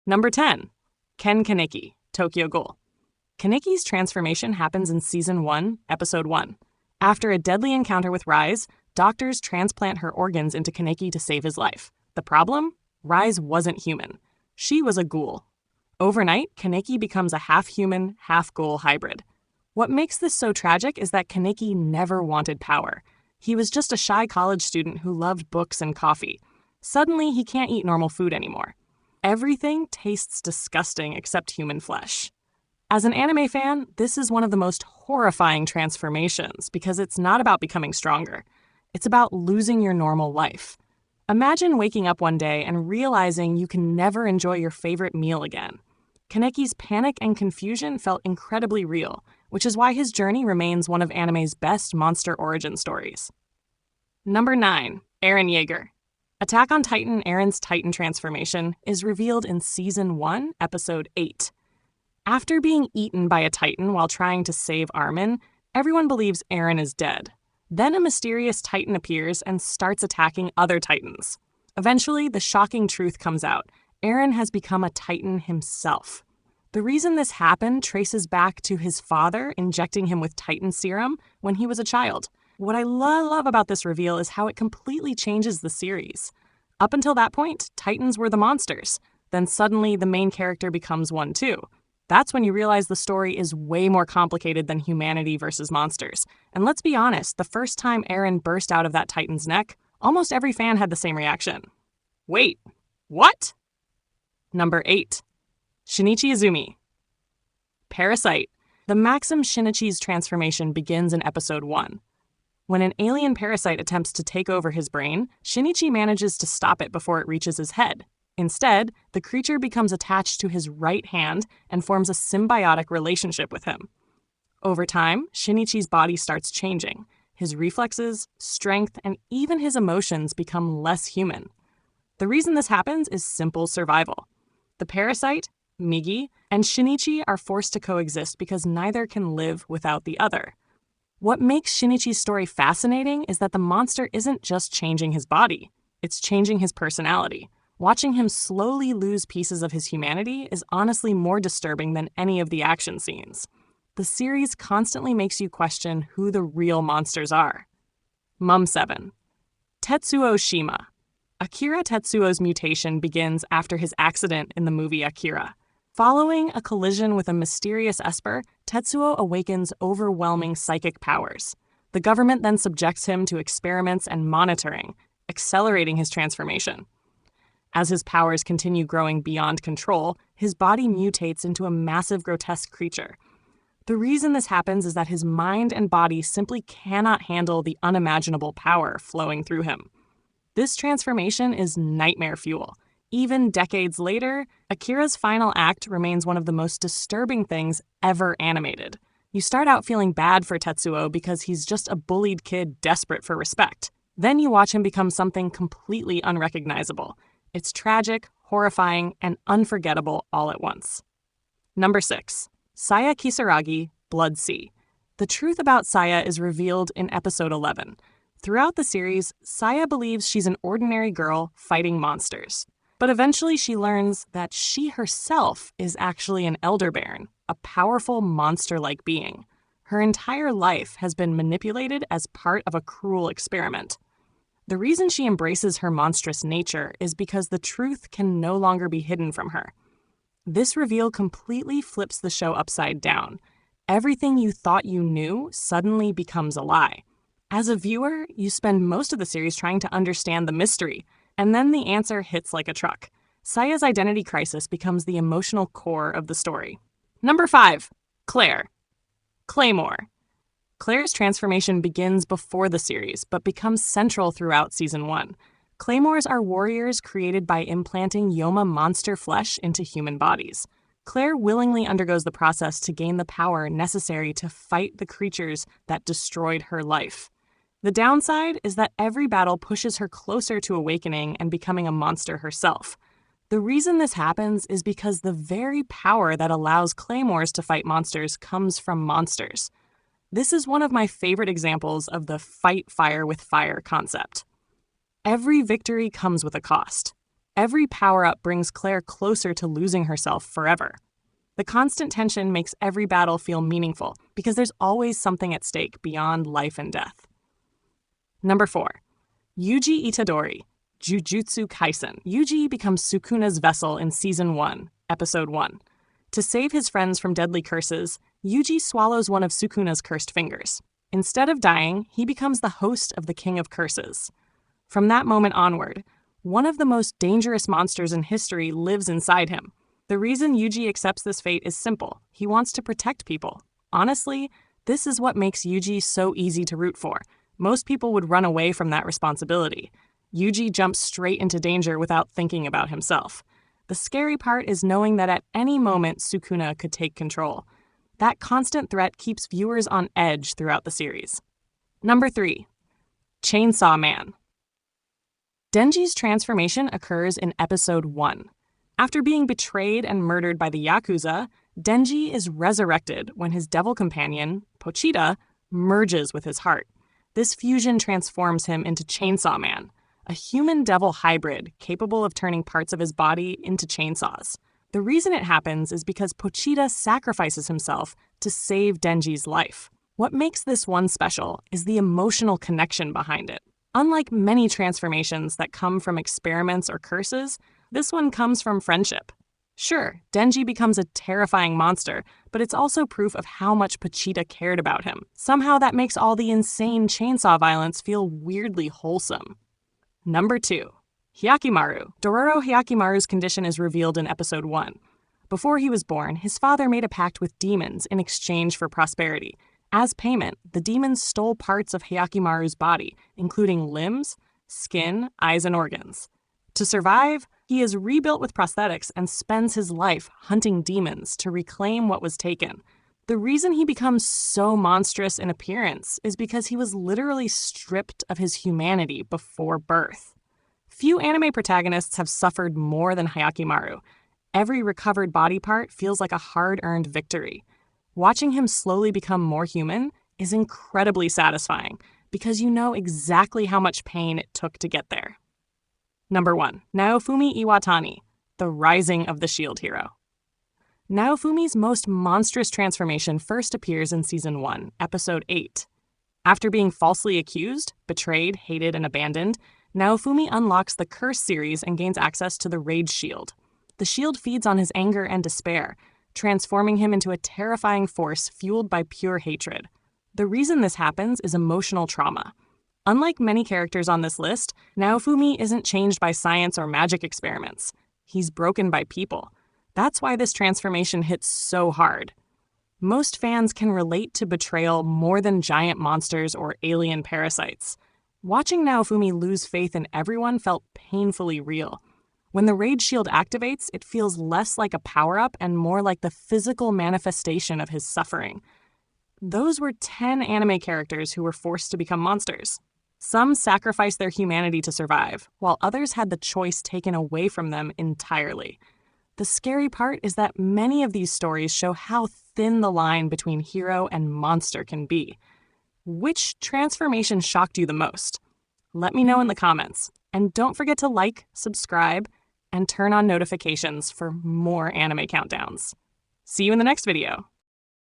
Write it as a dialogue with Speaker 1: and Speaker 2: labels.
Speaker 1: Number 10. Kaneki, Tokyo Ghoul. Kaneki's transformation happens in Season 1, Episode 1. After a deadly encounter with Rise, doctors transplant her organs into Kaneki to save his life. The problem? Rise wasn't human. She was a ghoul. Overnight, Kaneki becomes a half-human, half-ghoul hybrid. What makes this so tragic is that Kaneki never wanted power. He was just a shy college student who loved books and coffee. Suddenly, he can't eat normal food anymore. Everything tastes disgusting except human flesh. As an anime fan, this is one of the most horrifying transformations because it's not about becoming stronger. It's about losing your normal life. Imagine waking up one day and realizing you can never enjoy your favorite meal again. Kaneki's panic and confusion felt incredibly real, which is why his journey remains one of anime's best monster origin stories. Number 9. Eren Yeager. Attack on Titan Eren's Titan transformation is revealed in Season 1, Episode 8. After being eaten by a Titan while trying to save Armin, everyone believes Eren is dead. Then a mysterious Titan appears and starts attacking other Titans. Eventually, the shocking truth comes out. Eren has become a Titan himself. The reason this happened traces back to his father injecting him with Titan serum when he was a child. What I love about this reveal is how it completely changes the series. Up until that point, Titans were the monsters. Then suddenly, the main character becomes one too. That's when you realize the story is way more complicated than humanity versus monsters. And let's be honest, the first time Eren burst out of that Titan's neck, almost every fan had the same reaction. Wait, what? Number 8. Shinichi Izumi. Parasite. The Maxim Shinichi's transformation begins in Episode 1. When an alien parasite attempts to take over his brain, Shinichi manages to stop it before it reaches his head. Instead, the creature becomes attached to his right hand and forms a symbiotic relationship with him. Over time, Shinichi's body starts changing. His reflexes, strength, and even his emotions become less human. The reason this happens is simple survival. The parasite, Migi, and Shinichi are forced to coexist because neither can live without the other. What makes Shinichi's story fascinating is that the monster isn't just changing his body, it's changing his personality. Watching him slowly lose pieces of his humanity is honestly more disturbing than any of the action scenes. The series constantly makes you question who the real monsters are. Mum 7. Tetsuo Shima. Akira Tetsuo's mutation begins after his accident in the movie Akira. Following a collision with a mysterious Esper, Tetsuo awakens overwhelming psychic powers. The government then subjects him to experiments and monitoring, accelerating his transformation. As his powers continue growing beyond control, his body mutates into a massive, grotesque creature. The reason this happens is that his mind and body simply cannot handle the unimaginable power flowing through him. This transformation is nightmare fuel. Even decades later, Akira's final act remains one of the most disturbing things ever animated. You start out feeling bad for Tetsuo because he's just a bullied kid desperate for respect. Then you watch him become something completely unrecognizable. It's tragic, horrifying, and unforgettable all at once. Number 6. Saya Kisaragi, Blood Sea. The truth about Saya is revealed in Episode 11. Throughout the series, Saya believes she's an ordinary girl fighting monsters. But eventually she learns that she herself is actually an elderbaron, a powerful monster-like being. Her entire life has been manipulated as part of a cruel experiment. The reason she embraces her monstrous nature is because the truth can no longer be hidden from her. This reveal completely flips the show upside down. Everything you thought you knew suddenly becomes a lie. As a viewer, you spend most of the series trying to understand the mystery, and then the answer hits like a truck. Saya's identity crisis becomes the emotional core of the story. Number 5. Claire. Claymore. Claire's transformation begins before the series, but becomes central throughout Season 1. Claymores are warriors created by implanting Yoma monster flesh into human bodies. Claire willingly undergoes the process to gain the power necessary to fight the creatures that destroyed her life. The downside is that every battle pushes her closer to awakening and becoming a monster herself. The reason this happens is because the very power that allows Claymores to fight monsters comes from monsters. This is one of my favorite examples of the fight fire with fire concept. Every victory comes with a cost. Every power-up brings Claire closer to losing herself forever. The constant tension makes every battle feel meaningful because there's always something at stake beyond life and death. Number 4. Yuji Itadori, Jujutsu Kaisen. Yuji becomes Sukuna's vessel in Season 1, Episode 1. To save his friends from deadly curses, Yuji swallows one of Sukuna's cursed fingers. Instead of dying, he becomes the host of the King of Curses. From that moment onward, one of the most dangerous monsters in history lives inside him. The reason Yuji accepts this fate is simple. He wants to protect people. Honestly, this is what makes Yuji so easy to root for. Most people would run away from that responsibility. Yuji jumps straight into danger without thinking about himself. The scary part is knowing that at any moment Sukuna could take control. That constant threat keeps viewers on edge throughout the series. Number 3. Chainsaw Man. Denji's transformation occurs in Episode 1. After being betrayed and murdered by the Yakuza, Denji is resurrected when his devil companion, Pochita, merges with his heart. This fusion transforms him into Chainsaw Man, a human-devil hybrid capable of turning parts of his body into chainsaws. The reason it happens is because Pochita sacrifices himself to save Denji's life. What makes this one special is the emotional connection behind it. Unlike many transformations that come from experiments or curses, this one comes from friendship. Sure, Denji becomes a terrifying monster, but it's also proof of how much Pochita cared about him. Somehow that makes all the insane chainsaw violence feel weirdly wholesome. Number 2. Hyakimaru. Dororo Hyakimaru's condition is revealed in Episode 1. Before he was born, his father made a pact with demons in exchange for prosperity. As payment, the demons stole parts of Hyakimaru's body, including limbs, skin, eyes, and organs. To survive, he is rebuilt with prosthetics and spends his life hunting demons to reclaim what was taken. The reason he becomes so monstrous in appearance is because he was literally stripped of his humanity before birth. Few anime protagonists have suffered more than Hyakimaru. Every recovered body part feels like a hard-earned victory. Watching him slowly become more human is incredibly satisfying because you know exactly how much pain it took to get there. Number 1. Naofumi Iwatani, the Rising of the Shield Hero. Naofumi's most monstrous transformation first appears in Season 1, Episode 8. After being falsely accused, betrayed, hated, and abandoned, Naofumi unlocks the Curse series and gains access to the Rage Shield. The shield feeds on his anger and despair, transforming him into a terrifying force fueled by pure hatred. The reason this happens is emotional trauma. Unlike many characters on this list, Naofumi isn't changed by science or magic experiments. He's broken by people. That's why this transformation hits so hard. Most fans can relate to betrayal more than giant monsters or alien parasites. Watching Naofumi lose faith in everyone felt painfully real. When the Rage Shield activates, it feels less like a power-up and more like the physical manifestation of his suffering. Those were 10 anime characters who were forced to become monsters. Some sacrificed their humanity to survive, while others had the choice taken away from them entirely. The scary part is that many of these stories show how thin the line between hero and monster can be. Which transformation shocked you the most? Let me know in the comments. And don't forget to like, subscribe, and turn on notifications for more anime countdowns. See you in the next video.